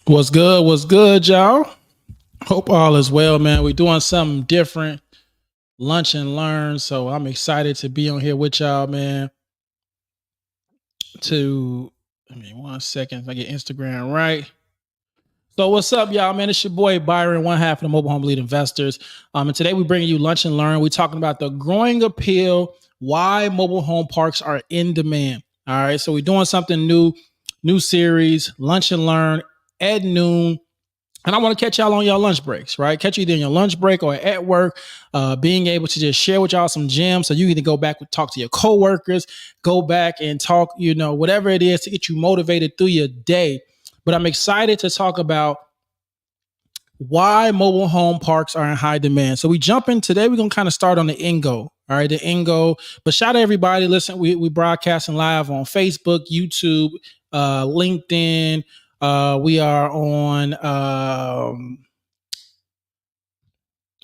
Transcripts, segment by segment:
What's good? What's good, y'all? Hope all is well, man. We're doing something different, lunch and learn. So I'm excited to be on here with y'all, man. Let me 1 second. If I get Instagram right. So what's up, y'all, man? It's your boy Byron, one half of the Mobile Home Lead Investors. And today we're bringing you lunch and learn. We're talking about the growing appeal, why mobile home parks are in demand. All right, so we're doing something new series, lunch and learn at noon. And I want to catch y'all on your lunch breaks, right? Catch you either in your lunch break or at work, being able to just share with y'all some gems. So you can go back and talk to your coworkers, go back and talk, whatever it is to get you motivated through your day. But I'm excited to talk about why mobile home parks are in high demand. So we jump in today. We're going to kind of start on the end goal. All right, the end goal. But shout out to everybody. Listen, we broadcasting live on Facebook, YouTube, LinkedIn. We are on, I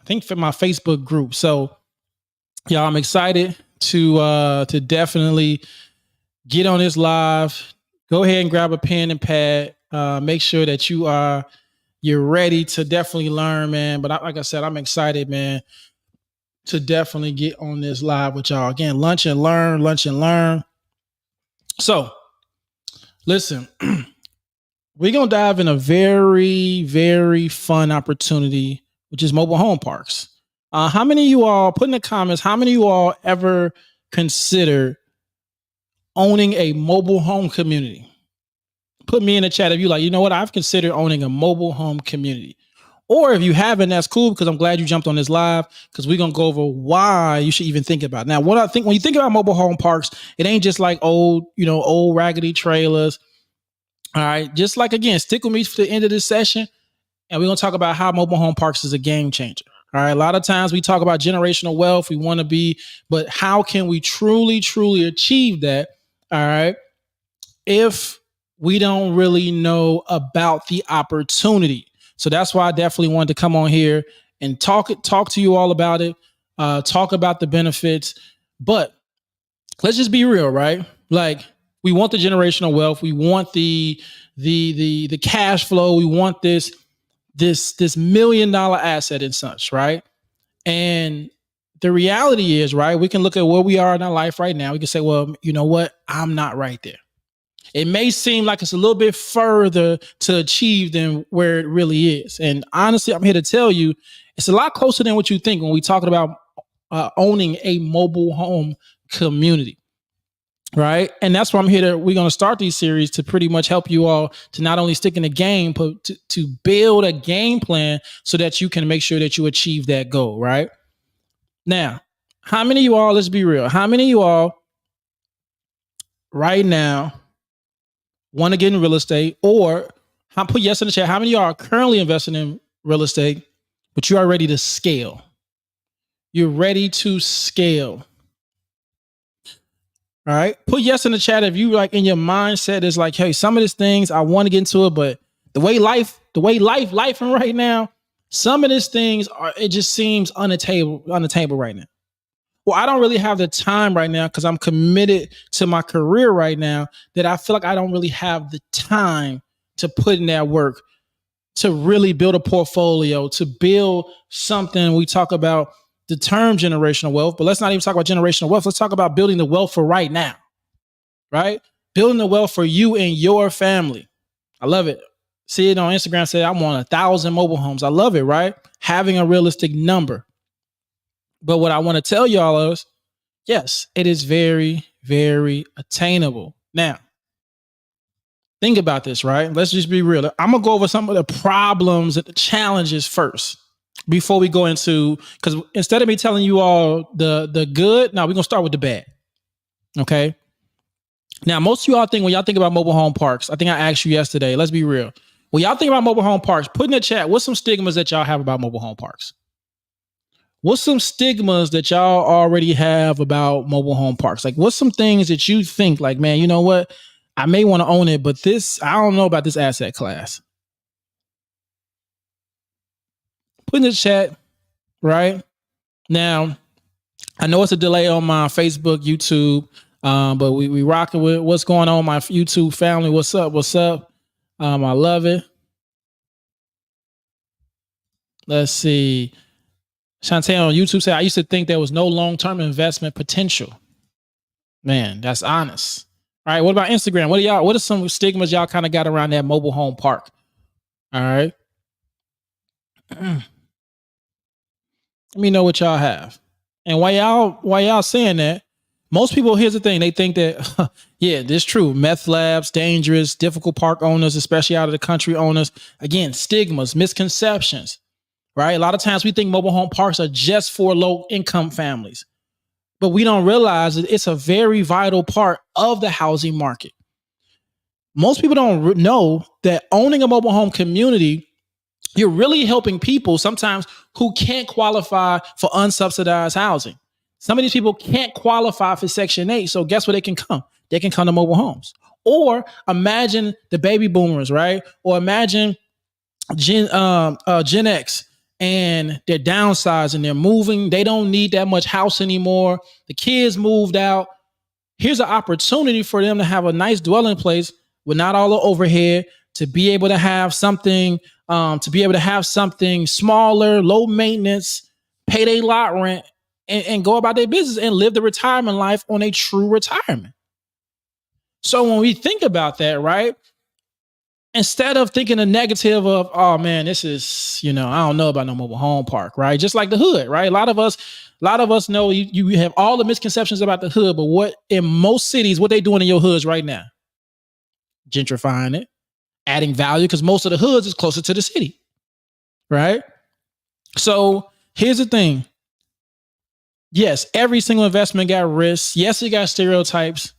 think, for my Facebook group. So, y'all, I'm excited to definitely get on this live. Go ahead and grab a pen and pad. Make sure that you're ready to definitely learn, man. But like I said, I'm excited, man, to definitely get on this live with y'all. Again, lunch and learn, lunch and learn. So, listen. We're going to dive in a very, very fun opportunity, which is mobile home parks. How many of you all, put in the comments, how many of you all ever consider owning a mobile home community? Put me in the chat if you like, you know what, I've considered owning a mobile home community. Or if you haven't, that's cool, because I'm glad you jumped on this live, because we're going to go over why you should even think about it. Now, what I think when you think about mobile home parks, it ain't just like old raggedy trailers. All right. Just like, again, stick with me for the end of this session. And we're going to talk about how mobile home parks is a game changer. All right. A lot of times we talk about generational wealth. We want to be, but how can we truly, truly achieve that? All right. If we don't really know about the opportunity. So that's why I definitely wanted to come on here and talk to you all about it. Talk about the benefits. But let's just be real, right? Like, we want the generational wealth. We want the cash flow. We want this $1 million asset and such, right? And the reality is, right, we can look at where we are in our life right now. We can say, well, you know what? I'm not right there. It may seem like it's a little bit further to achieve than where it really is. And honestly, I'm here to tell you, it's a lot closer than what you think when we talking about owning a mobile home community. Right. And that's why I'm here we're going to start these series to pretty much help you all to not only stick in the game, but to build a game plan so that you can make sure that you achieve that goal. Right now, how many of you all, let's be real, how many of you all right now want to get in real estate, or put yes in the chat. How many of y'all are currently investing in real estate, but you are ready to scale? You're ready to scale. All right. Put yes in the chat if you like in your mindset is like, hey, some of these things I want to get into it, but the way life and right now, some of these things it just seems unattainable right now. Well, I don't really have the time right now because I'm committed to my career right now, that I feel like I don't really have the time to put in that work to really build a portfolio, to build something. We talk about the term generational wealth, but let's not even talk about generational wealth. Let's talk about building the wealth for right now, right? Building the wealth for you and your family. I love it. See it on Instagram, say I'm on 1,000 mobile homes. I love it, right? Having a realistic number. But what I want to tell y'all is, yes, it is very, very attainable. Now, think about this, right? Let's just be real. I'm going to go over some of the problems and the challenges first before we go into, because instead of me telling you all the good, now we're going to start with the bad. Okay. Now, most of y'all think, when y'all think about mobile home parks, I think I asked you yesterday, let's be real. When y'all think about mobile home parks, put in the chat, what's some stigmas that y'all have about mobile home parks? What's some stigmas that y'all already have about mobile home parks? Like, what's some things that you think like, man, you know what? I may want to own it, but I don't know about this asset class. Put in the chat, right? Now, I know it's a delay on my Facebook, YouTube, but we rocking with what's going on, my YouTube family. What's up? I love it. Let's see. Shantae on YouTube said, I used to think there was no long-term investment potential. Man, that's honest. All right. What about Instagram? What are some stigmas y'all kind of got around that mobile home park? All right. Let me know what y'all have. And while y'all saying that, most people, here's the thing, they think that, yeah, this is true. Meth labs, dangerous, difficult park owners, especially out of the country owners. Again, stigmas, misconceptions, right? A lot of times we think mobile home parks are just for low income families, but we don't realize that it's a very vital part of the housing market. Most people don't know that owning a mobile home community, you're really helping people sometimes who can't qualify for unsubsidized housing. Some of these people can't qualify for Section 8. So guess where they can come? They can come to mobile homes. Or imagine the baby boomers, right? Or imagine Gen X, and they're downsizing, they're moving. They don't need that much house anymore. The kids moved out. Here's an opportunity for them to have a nice dwelling place with not all the overhead, to be able to have something, smaller, low maintenance, pay their lot rent, and go about their business and live the retirement life on a true retirement. So when we think about that, right, instead of thinking a negative of, oh man, this is, I don't know about no mobile home park, right? Just like the hood, right? A lot of us know you have all the misconceptions about the hood, but what in most cities, what they doing in your hoods right now? Gentrifying it, adding value, because most of the hoods is closer to the city, right? So here's the thing. Yes, every single investment got risks. Yes, it got stereotypes,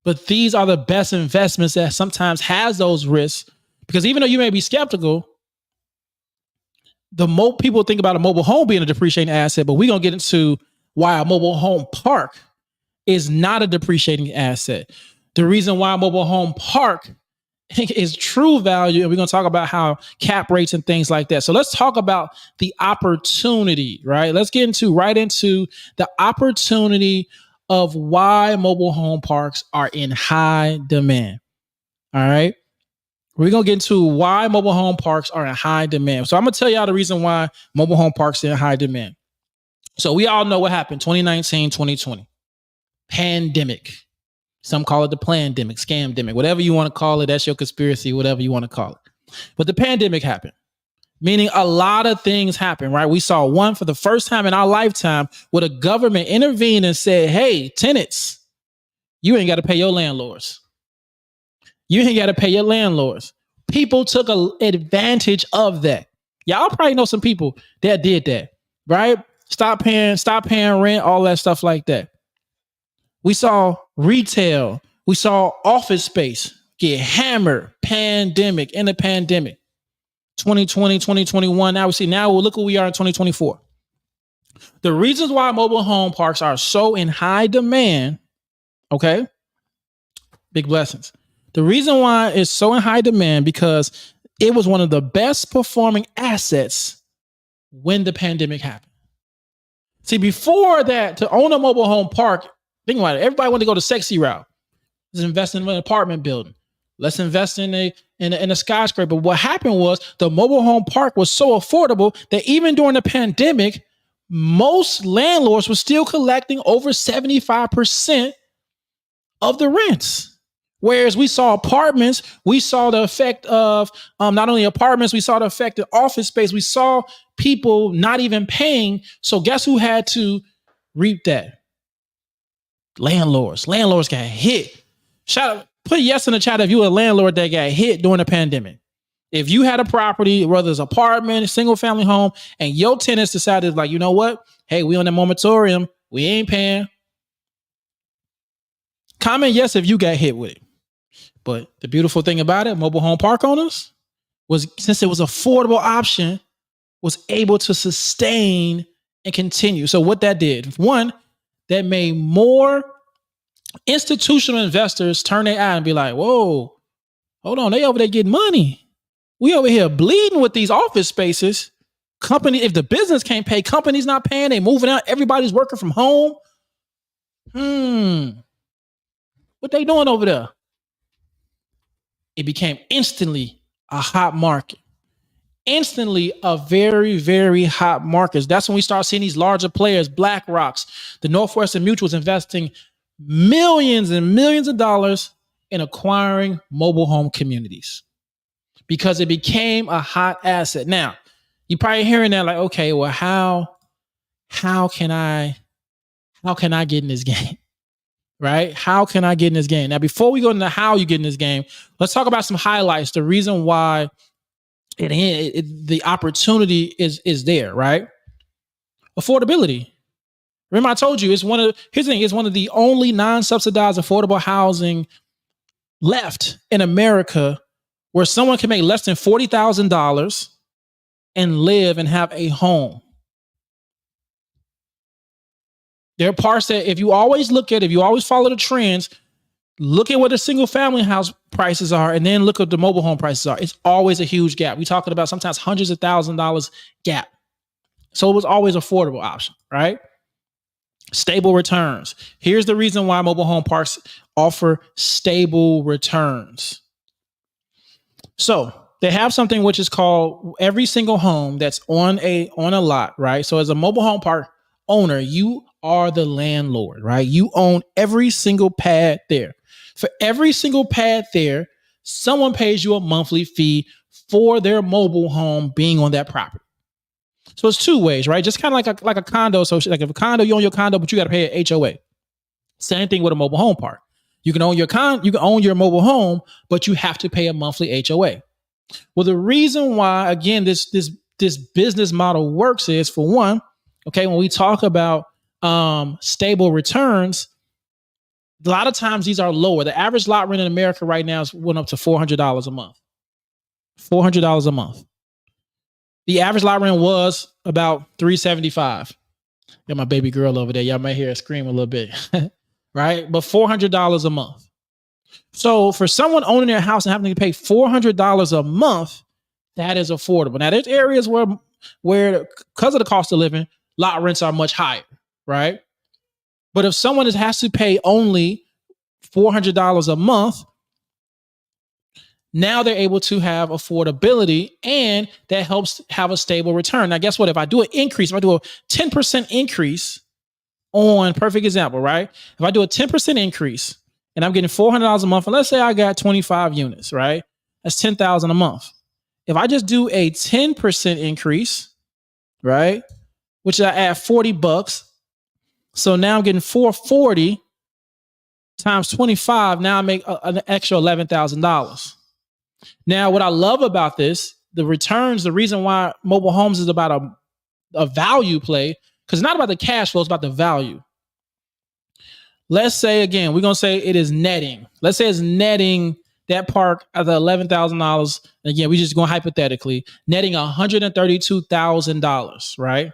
but these are the best investments that sometimes has those risks, because even though you may be skeptical, the people think about a mobile home being a depreciating asset, but we're going to get into why a mobile home park is not a depreciating asset. The reason why a mobile home park is true value, and we're going to talk about how cap rates and things like that. So let's talk about the opportunity, right? Let's get right into the opportunity of why mobile home parks are in high demand. All right. We're going to get into why mobile home parks are in high demand. So I'm going to tell y'all the reason why mobile home parks are in high demand. So we all know what happened 2019, 2020. Pandemic. Some call it the plandemic, scamdemic, whatever you want to call it. That's your conspiracy, whatever you want to call it. But the pandemic happened, meaning a lot of things happened, right? We saw one for the first time in our lifetime where the government intervened and said, hey, tenants, you ain't got to pay your landlords. You ain't got to pay your landlords. People took advantage of that. Y'all probably know some people that did that, right? Stop paying rent, all that stuff like that. We saw retail. We saw office space get hammered. Pandemic, in the pandemic. 2020, 2021. Now look where we are in 2024. The reasons why mobile home parks are so in high demand, okay? Big blessings. The reason why it's so in high demand because it was one of the best performing assets when the pandemic happened. See, before that, to own a mobile home park, think about it. Everybody wanted to go the sexy route. Let's invest in an apartment building. Let's invest in a skyscraper. What happened was the mobile home park was so affordable that even during the pandemic, most landlords were still collecting over 75% of the rents. Whereas we saw apartments, we saw the effect of not only apartments, we saw the effect of office space. We saw people not even paying. So guess who had to reap that? Landlords. Landlords got hit. Put yes in the chat if you were a landlord that got hit during the pandemic. If you had a property, whether it's apartment, single family home, and your tenants decided, like, you know what? Hey, we on the moratorium. We ain't paying. Comment yes if you got hit with it. But the beautiful thing about it, mobile home park owners, was since it was an affordable option, was able to sustain and continue. So what that did, one, that made more institutional investors turn their eye and be like, whoa, hold on, they over there getting money. We over here bleeding with these office spaces. Company, if the business can't pay, companies not paying, they moving out, everybody's working from home. What they doing over there? It became instantly a hot market. instantly a very, very hot market. That's when we start seeing these larger players, BlackRocks, the Northwestern Mutuals investing millions and millions of dollars in acquiring mobile home communities because it became a hot asset. Now, you're probably hearing that like, okay, well, how can I get in this game? Right? How can I get in this game? Now, before we go into how you get in this game, let's talk about some highlights. The reason why the opportunity is there, right? Affordability. Remember, I told you here's the thing, it's one of the only non-subsidized affordable housing left in America where someone can make less than $40,000 and live and have a home. There are parts that if you always follow the trends, look at what the single family house prices are and then look at the mobile home prices are. It's always a huge gap. We're talking about sometimes hundreds of $1,000s gap. So it was always affordable option, right? Stable returns. Here's the reason why mobile home parks offer stable returns. So they have something which is called every single home that's on a lot, right? So as a mobile home park owner, you are the landlord, right? You own every single pad there. For every single pad there, someone pays you a monthly fee for their mobile home being on that property. So it's two ways, right? Just kind of like a condo. So like if a condo, you own your condo, but you got to pay an HOA. Same thing with a mobile home park. You can own your mobile home, but you have to pay a monthly HOA. Well, the reason why, again, this business model works is, for one, okay, when we talk about stable returns, a lot of times these are lower. The average lot rent in America right now went up to $400 a month. $400 a month. The average lot rent was about $375. Got my baby girl over there. Y'all might hear her scream a little bit, right? But $400 a month. So for someone owning their house and having to pay $400 a month, that is affordable. Now, there's areas where because of the cost of living, lot rents are much higher, right? But if someone has to pay only $400 a month, now they're able to have affordability, and that helps have a stable return. Now, guess what? If I do a 10% increase on, perfect example, right? If I do a 10% increase and I'm getting $400 a month, and let's say I got 25 units, right? That's $10,000 a month. If I just do a 10% increase, right? Which I add $40. So now I'm getting $440 times 25. Now I make an extra $11,000. Now, what I love about this, the returns, the reason why mobile homes is about a value play, because it's not about the cash flow, it's about the value. Let's say, again, we're going to say it is netting. Let's say it's netting that park at the $11,000. Again, we're just going hypothetically, netting $132,000, right?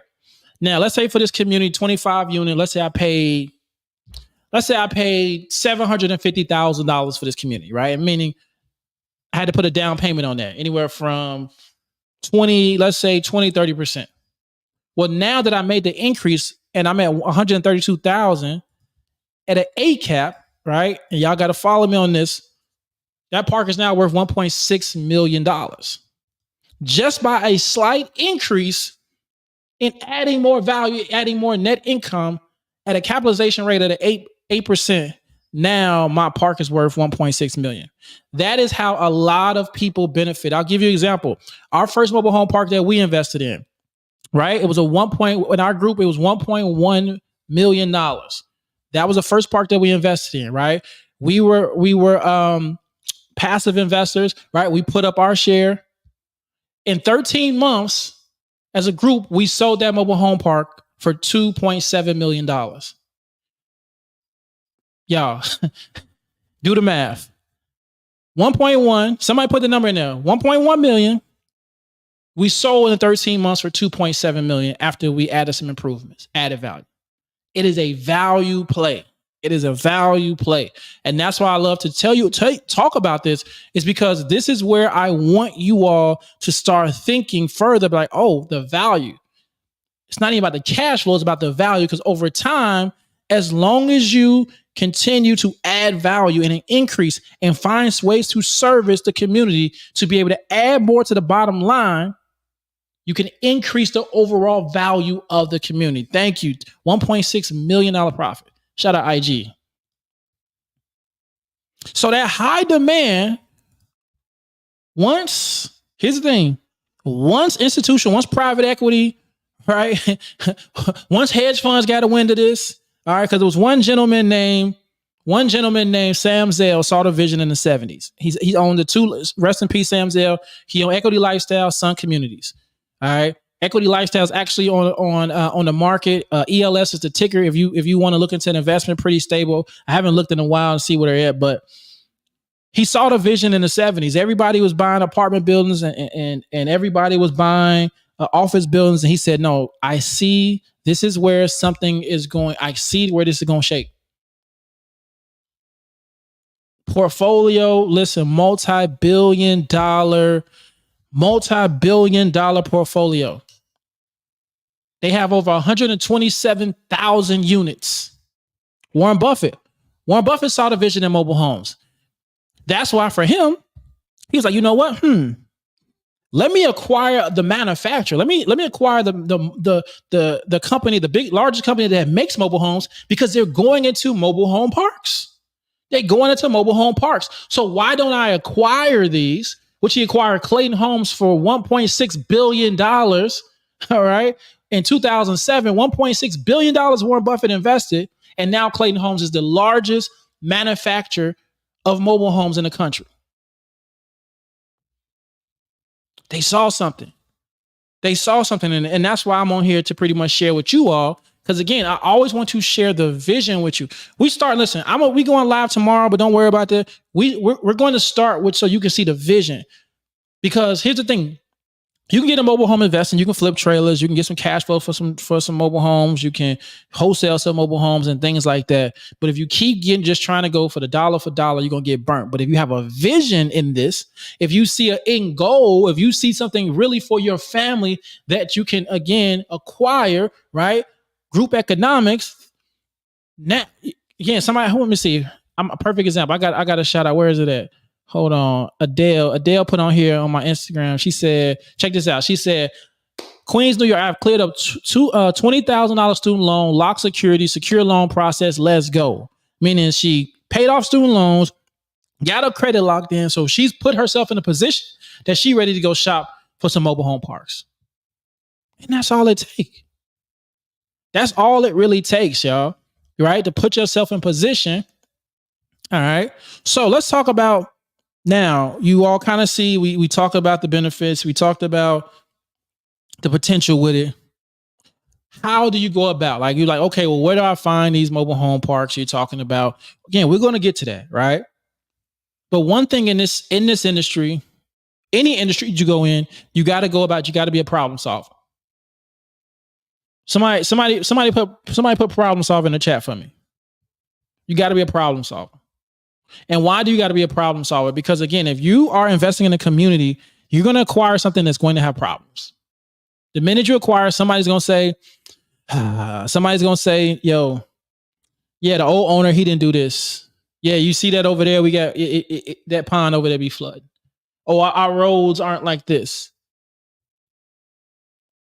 Now, let's say for this community, 25 unit, let's say I paid $750,000 for this community, right? Meaning I had to put a down payment on that, anywhere from 30%. Well, now that I made the increase and I'm at $132,000 at an A cap, right? And y'all got to follow me on this. That park is now worth $1.6 million just by a slight increase in adding more value, adding more net income at a capitalization rate at 8%. Now my park is worth $1.6 million. That is how a lot of people benefit. I'll give you an example. Our first mobile home park that we invested in, right? It was in our group, it was $1.1 million. That was the first park that we invested in, right? We were passive investors, right? We put up our share. In 13 months, as a group, we sold that mobile home park for $2.7 million. Y'all, do the math. 1.1, somebody put the number in there, 1.1 million. We sold in 13 months for 2.7 million after we added some improvements, added value. It is a value play. It is a value play. And that's why I love to talk about this, is because this is where I want you all to start thinking further, like, oh, the value. It's not even about the cash flow, it's about the value, because over time, as long as you continue to add value and an increase and find ways to service the community to be able to add more to the bottom line, You can increase the overall value of the community. Thank you. $1.6 million profit. Shout out IG. So that high demand, here's the thing, once private equity, right? Once hedge funds got a wind of this, all right, because there was one gentleman named Sam Zell saw the vision in the 70s. He owned the two, rest in peace, Sam Zell. He owned Equity Lifestyle, Sun Communities. All right. Equity Lifestyle is actually on the market. ELS is the ticker. If you want to look into an investment, pretty stable. I haven't looked in a while and see where they're at, but he saw the vision in the 70s. Everybody was buying apartment buildings and everybody was buying office buildings. And he said, no, I see this is where something is going. I see where this is going to shake. Portfolio, listen, multi-billion dollar portfolio. They have over 127,000 units. Warren Buffett saw the vision in mobile homes. That's why for him, he was like, you know what? Let me acquire the manufacturer. Let me acquire the company, the largest company that makes mobile homes, because they're going into mobile home parks. They're going into mobile home parks. So why don't I acquire these? Which he acquired Clayton Homes for $1.6 billion. All right. In 2007, $1.6 billion Warren Buffett invested. And now Clayton Homes is the largest manufacturer of mobile homes in the country. They saw something. And that's why I'm on here to pretty much share with you all. Because again, I always want to share the vision with you. We going live tomorrow, but don't worry about that. We're going to start with so you can see the vision. Because here's the thing. You can get a mobile home investing. You can flip trailers. You can get some cash flow for some mobile homes. You can wholesale some mobile homes and things like that. But if you keep just trying to go for the dollar for dollar, you're going to get burnt. But if you have a vision in this, if you see an end goal, if you see something really for your family that you can, again, acquire, right? Group economics. Now, again, somebody, let me see. I'm a perfect example. I got a shout out. Where is it at? Hold on. Adele put on here on my Instagram. She said, check this out. She said, Queens, New York, I've cleared up $20,000 student loan, lock security, secure loan process. Let's go. Meaning she paid off student loans, got her credit locked in. So she's put herself in a position that she's ready to go shop for some mobile home parks. And that's all it takes. That's all it really takes, y'all. Right? To put yourself in position. All right. So let's talk about now. You all kind of see, we talked about the benefits. We talked about the potential with it. How do you go about, like, you're like, okay, well, where do I find these mobile home parks you're talking about? Again, we're going to get to that. Right. But one thing in this industry, any industry you go in, you got to be a problem solver. Somebody put problem solver in the chat for me. You got to be a problem solver. And why do you got to be a problem solver? Because again, if you are investing in a community, you're going to acquire something that's going to have problems. The minute you acquire, somebody's going to say, yo, yeah, the old owner, he didn't do this. Yeah, you see that over there? We got that pond over there be flooded. Oh, our roads aren't like this.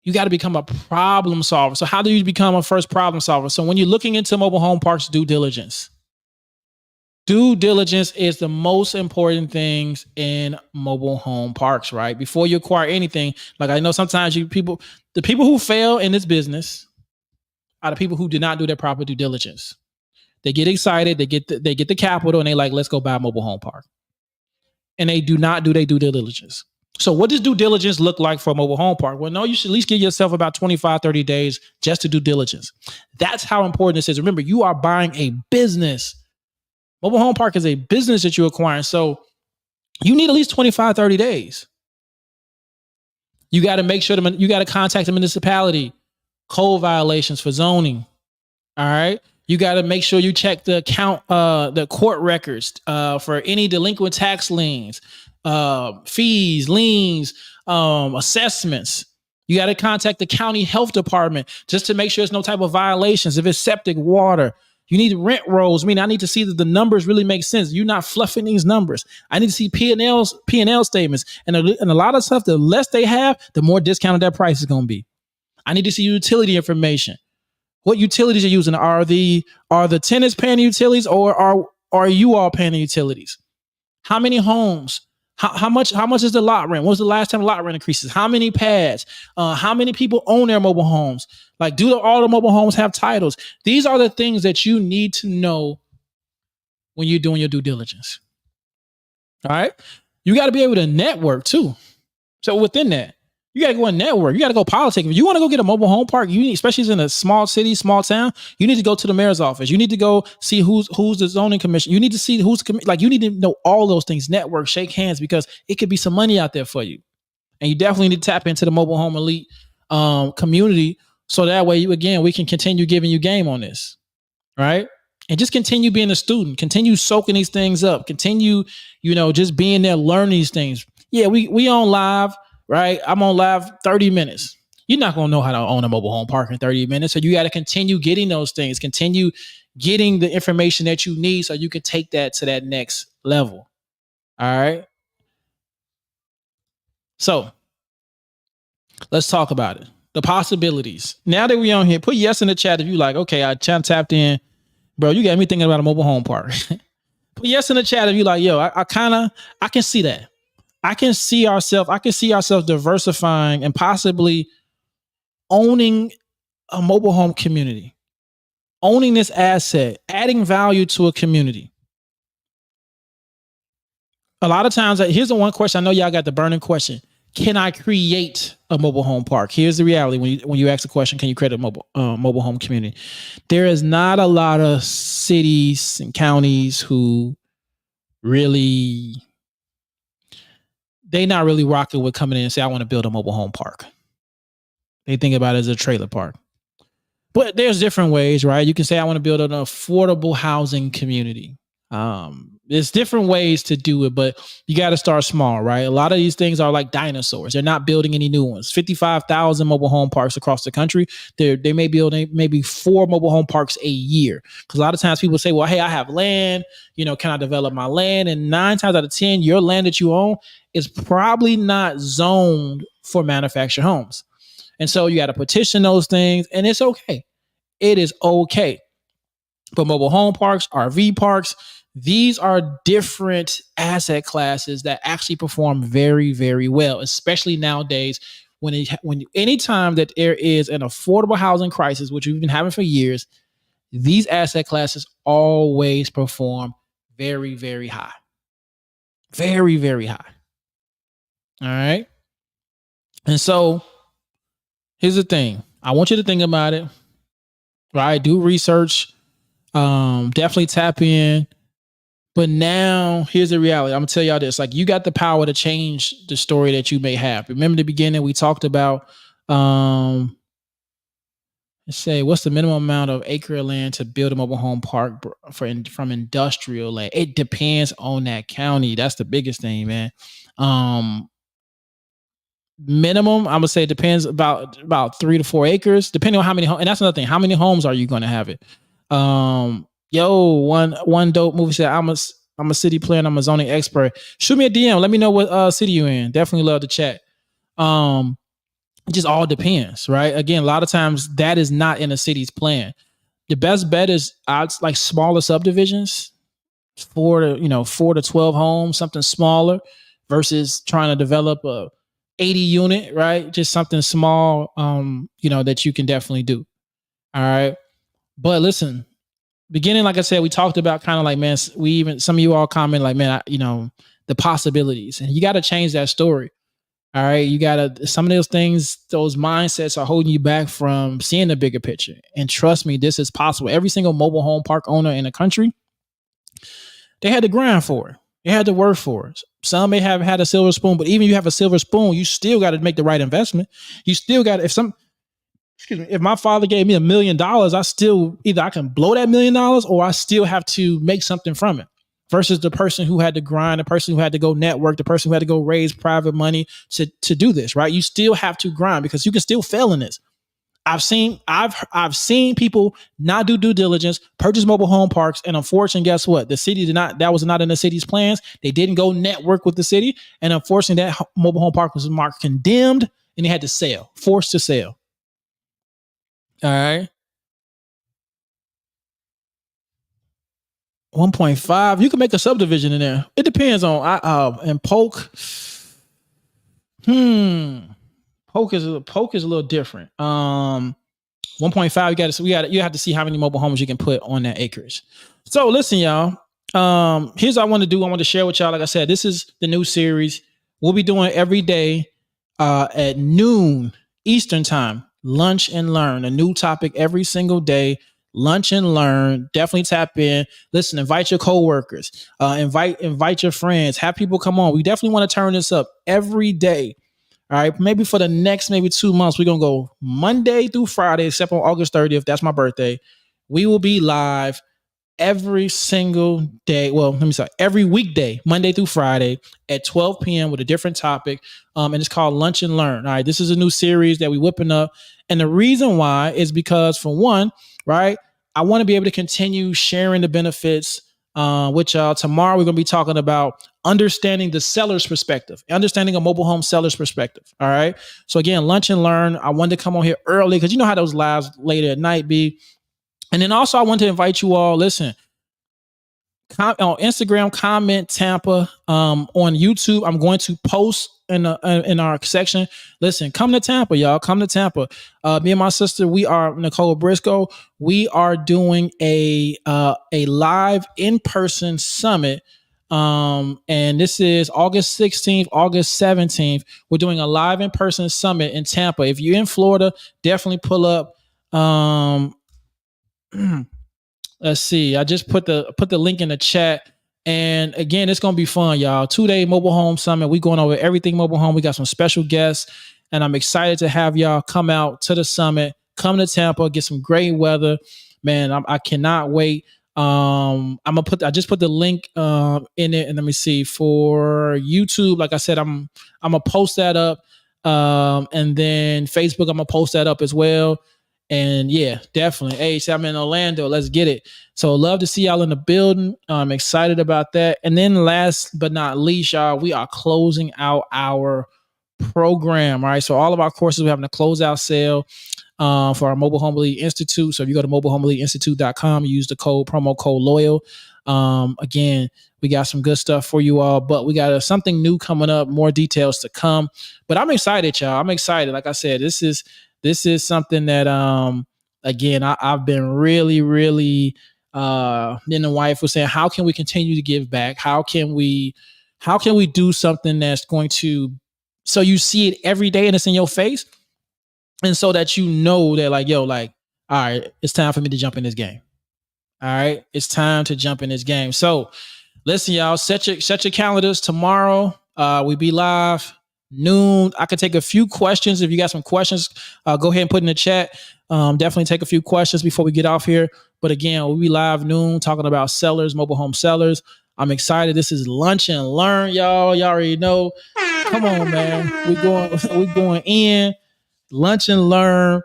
You got to become a problem solver. So how do you become a first problem solver? So when you're looking into mobile home parks, due diligence. Due diligence is the most important things in mobile home parks, right? Before you acquire anything, like I know sometimes the people who fail in this business are the people who did not do their proper due diligence. They get excited, they get the capital, and they like, let's go buy a mobile home park. And they do not do their due diligence. So what does due diligence look like for a mobile home park? Well, no, you should at least give yourself about 25, 30 days just to do diligence. That's how important this is. Remember, you are buying a business. Mobile home park is a business that you're acquiring. So you need at least 25, 30 days. You got to make sure you got to contact the municipality, code violations for zoning. All right. You got to make sure you check the court records for any delinquent tax liens, fees, liens, assessments. You got to contact the county health department just to make sure there's no type of violations. If it's septic, water, You need rent rolls. I mean, I need to see that the numbers really make sense. You're not fluffing these numbers. I need to see P&L statements. And a lot of stuff, the less they have, the more discounted that price is going to be. I need to see utility information. What utilities you're using? Are the tenants paying the utilities, or are you all paying the utilities? How many homes? How much is the lot rent? When was the last time lot rent increases? How many pads? How many people own their mobile homes? Like, do all the mobile homes have titles? These are the things that you need to know when you're doing your due diligence. All right. You got to be able to network too. So within that, you got to go and network. You got to go politic. If you want to go get a mobile home park, you need, especially in a small city, small town, you need to go to the mayor's office. You need to go see who's the zoning commission. You need to see who's like, you need to know all those things, network, shake hands, because it could be some money out there for you. And you definitely need to tap into the mobile home elite community. So that way we can continue giving you game on this. Right. And just continue being a student, continue soaking these things up, continue, just being there, learning these things. Yeah, we on live. Right? I'm on live 30 minutes. You're not going to know how to own a mobile home park in 30 minutes. So you got to continue getting those things, continue getting the information that you need so you can take that to that next level. All right. So let's talk about it. The possibilities. Now that we're on here, put yes in the chat if you like, okay, I tapped in. Bro, you got me thinking about a mobile home park. Put yes in the chat if you like, yo, I can see that. I can see ourselves diversifying and possibly owning a mobile home community, owning this asset, adding value to a community. A lot of times, here's the one question. I know y'all got the burning question. Can I create a mobile home park? Here's the reality. When you ask the question, can you create a mobile home community? There is not a lot of cities and counties who really... They not really rocking with coming in and say, I want to build a mobile home park. They think about it as a trailer park. But there's different ways, right? You can say, I want to build an affordable housing community. There's different ways to do it, but you got to start small, right? A lot of these things are like dinosaurs. They're not building any new ones. 55,000 mobile home parks across the country. They may build maybe 4 mobile home parks a year. Because a lot of times people say, well, hey, I have land. Can I develop my land? And 9 times out of 10, your land that you own is probably not zoned for manufactured homes. And so you got to petition those things, and it's okay. It is okay. But mobile home parks, RV parks, these are different asset classes that actually perform very, very well, especially nowadays when anytime that there is an affordable housing crisis, which we've been having for years, these asset classes always perform very, very high. Very, very high. All right. And so here's the thing. I want you to think about it. Right? Do research. Definitely tap in. But now here's the reality. I'm gonna tell y'all this. Like, you got the power to change the story that you may have. Remember the beginning we talked about let's say, what's the minimum amount of acre of land to build a mobile home park from industrial land? It depends on that county. That's the biggest thing, man. Minimum, I'm gonna say it depends about 3 to 4 acres, depending on how many homes. And that's another thing. How many homes are you going to have it? One dope movie said, I'm a city planner, I'm a zoning expert. Shoot me a DM. Let me know what city you're in. Definitely love to chat. It just all depends, right? Again, a lot of times that is not in a city's plan. The best bet is like smaller subdivisions, 4 to 12 homes, something smaller, versus trying to develop a 80 unit, right? Just something small, that you can definitely do. All right. But listen, beginning, like I said, we talked about kind of like, man, some of you all comment like, man, the possibilities, and you got to change that story. All right. You got to, some of those things, those mindsets are holding you back from seeing the bigger picture. And trust me, this is possible. Every single mobile home park owner in the country, they had to grind for it. They had to work for it. Some may have had a silver spoon, but even if you have a silver spoon, you still got to make the right investment. You still got to, if my father gave me $1 million, I can blow that $1 million, or I still have to make something from it. Versus the person who had to grind, the person who had to go network, the person who had to go raise private money to do this, right? You still have to grind, because you can still fail in this. I've seen people not do due diligence, purchase mobile home parks, and unfortunately, guess what? The city did not. That was not in the city's plans. They didn't go network with the city, and unfortunately, that mobile home park was marked condemned, and they had to sell, forced to sell. All right, 1.5. You can make a subdivision in there. It depends on and Polk. Hmm. Polk is a little different. 1.5, you have to see how many mobile homes you can put on that acreage. So listen, y'all. Here's what I want to do. I want to share with y'all. Like I said, this is the new series. We'll be doing every day at noon Eastern time. Lunch and learn. A new topic every single day. Lunch and learn. Definitely tap in. Listen, invite your coworkers. Invite your friends. Have people come on. We definitely want to turn this up every day. All right, maybe for the next maybe 2 months, we're gonna go Monday through Friday, except on August 30th. That's my birthday. We will be live every single day. Well, let me say every weekday, Monday through Friday at 12 p.m. with a different topic. And it's called Lunch and Learn. All right, this is a new series that we whipping up, and the reason why is because for one, right, I want to be able to continue sharing the benefits with y'all. Tomorrow, we're going to be talking about understanding the seller's perspective, understanding a mobile home seller's perspective. All right. So again, lunch and learn. I wanted to come on here early because you know how those lives later at night be. And then also I want to invite you all, listen, on Instagram, comment Tampa. On YouTube, I'm going to post in our section. Listen, come to Tampa, y'all. Come to Tampa. Me and my sister, we are Nicole Briscoe. We are doing a live in-person summit. And this is August 16th, August 17th. We're doing a live in-person summit in Tampa. If you're in Florida, definitely pull up. Let's see. I just put the link in the chat. And again, it's gonna be fun, y'all. 2-day mobile home summit. We going over everything mobile home. We got some special guests, and I'm excited to have y'all come out to the summit. Come to Tampa, get some great weather, man. I cannot wait. I just put the link in it, and let me see for YouTube. Like I said, I'm gonna post that up, and then Facebook, I'm gonna post that up as well. And yeah, definitely. Hey, so I'm in Orlando. Let's get it. So love to see y'all in the building. I'm excited about that. And then last but not least, y'all, we are closing out our program. All right. So all of our courses, we're having a closeout sale for our Mobile Home Elite Institute. So if you go to mobilehomeeliteinstitute.com, use the promo code LOYAL. Again, we got some good stuff for you all, but we got something new coming up, more details to come. But I'm excited, y'all. I'm excited. Like I said, this is something that again I've been really then the wife was saying, how can we continue to give back? How can we do something that's going to, so you see it every day and it's in your face, and so that you know that like, yo, like, all right, it's time for me to jump in this game. All right, it's time to jump in this game. So listen, y'all, set your calendars. Tomorrow we be live noon. I could take a few questions. If you got some questions, go ahead and put in the chat. Definitely take a few questions before we get off here. But again, we'll be live noon talking about sellers, mobile home sellers. I'm excited. This is Lunch and Learn, y'all. Y'all already know. Come on, man. We're going in. Lunch and Learn.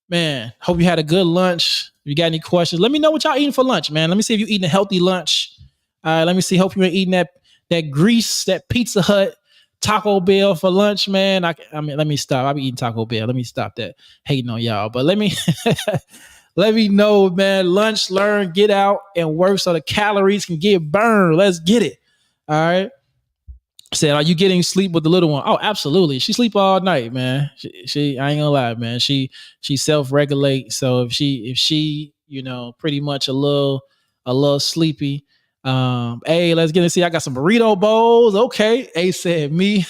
Man, hope you had a good lunch. If you got any questions, let me know what y'all eating for lunch, man. Let me see if you're eating a healthy lunch. Let me see. Hope you're eating that grease, that Pizza Hut, Taco Bell for lunch, man. I mean, let me stop. I'll be eating Taco Bell. Let me stop that hating on y'all. But let me let me know, man. Lunch, learn, get out and work so the calories can get burned. Let's get it. All right. Said, are you getting sleep with the little one? Oh, absolutely. She sleep all night, man. She I ain't gonna lie, man. She self-regulate. So if she, pretty much a little sleepy. Hey, let's get to see. I got some burrito bowls. Okay. A said me.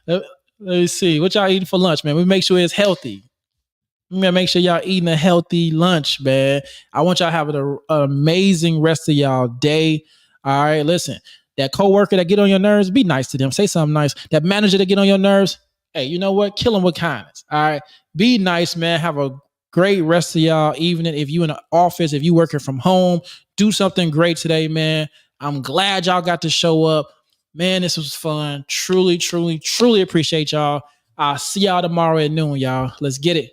Let me see. What y'all eating for lunch, man? We make sure it's healthy. Make sure y'all eating a healthy lunch, man. I want y'all having an amazing rest of y'all day. All right, listen. That coworker that get on your nerves, be nice to them. Say something nice. That manager that get on your nerves, hey, you know what? Kill them with kindness. All right. Be nice, man. Have a great rest of y'all evening. If you in the office, if you working from home, do something great today, man. I'm glad y'all got to show up. Man, this was fun. Truly, truly, truly appreciate y'all. I'll see y'all tomorrow at noon, y'all. Let's get it.